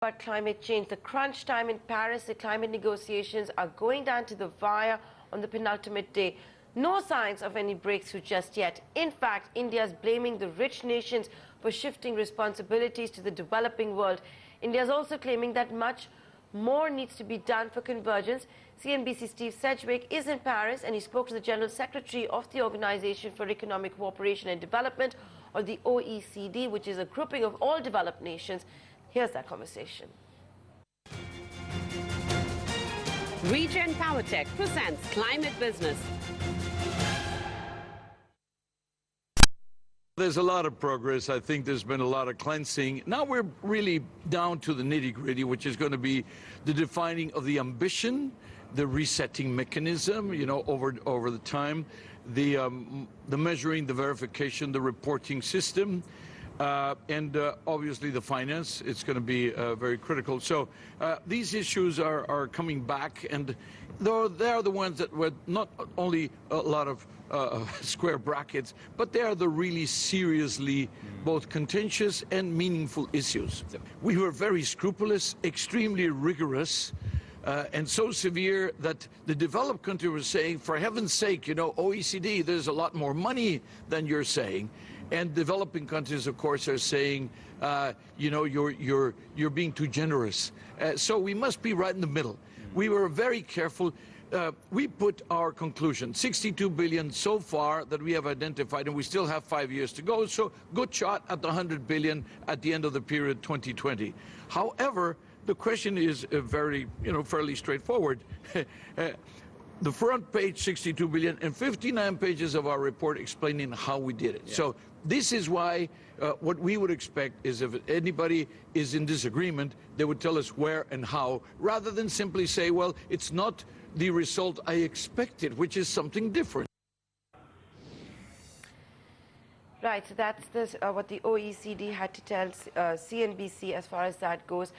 About climate change, the crunch time in Paris, the climate negotiations are going down to the wire on the penultimate day. No signs of any breakthrough just yet. In fact, India is blaming the rich nations for shifting responsibilities to the developing world. India is also claiming that much more needs to be done for convergence. CNBC's Steve Sedgwick is in Paris and he spoke to the General Secretary of the Organization for Economic Cooperation and Development, or the OECD, which is a grouping of all developed nations. Here's that conversation. Regen PowerTech presents Climate Business. There's a lot of progress. I think there's been a lot of cleansing. Now we're really down to the nitty-gritty, which is going to be the defining of the ambition, the resetting mechanism, over the time, the measuring, the verification, the reporting system, and obviously the finance. It's going to be very critical. So these issues are coming back, and they are the ones that were not only a lot of square brackets, but they are the really seriously both contentious and meaningful issues. We were very scrupulous, extremely rigorous, and so severe that the developed country was saying, for heaven's sake, OECD, there's a lot more money than you're saying. And developing countries, of course, are saying, you're being too generous. So we must be right in the middle. We were very careful. We put our conclusion, 62 billion so far that we have identified, and we still have 5 years to go. So good shot at the 100 billion at the end of the period 2020. However, the question is very, fairly straightforward. The front page, 62 billion, and 59 pages of our report explaining how we did it. Yeah. So this is why what we would expect is if anybody is in disagreement, they would tell us where and how, rather than simply say, well, it's not the result I expected, which is something different. Right, so that's what the OECD had to tell CNBC as far as that goes.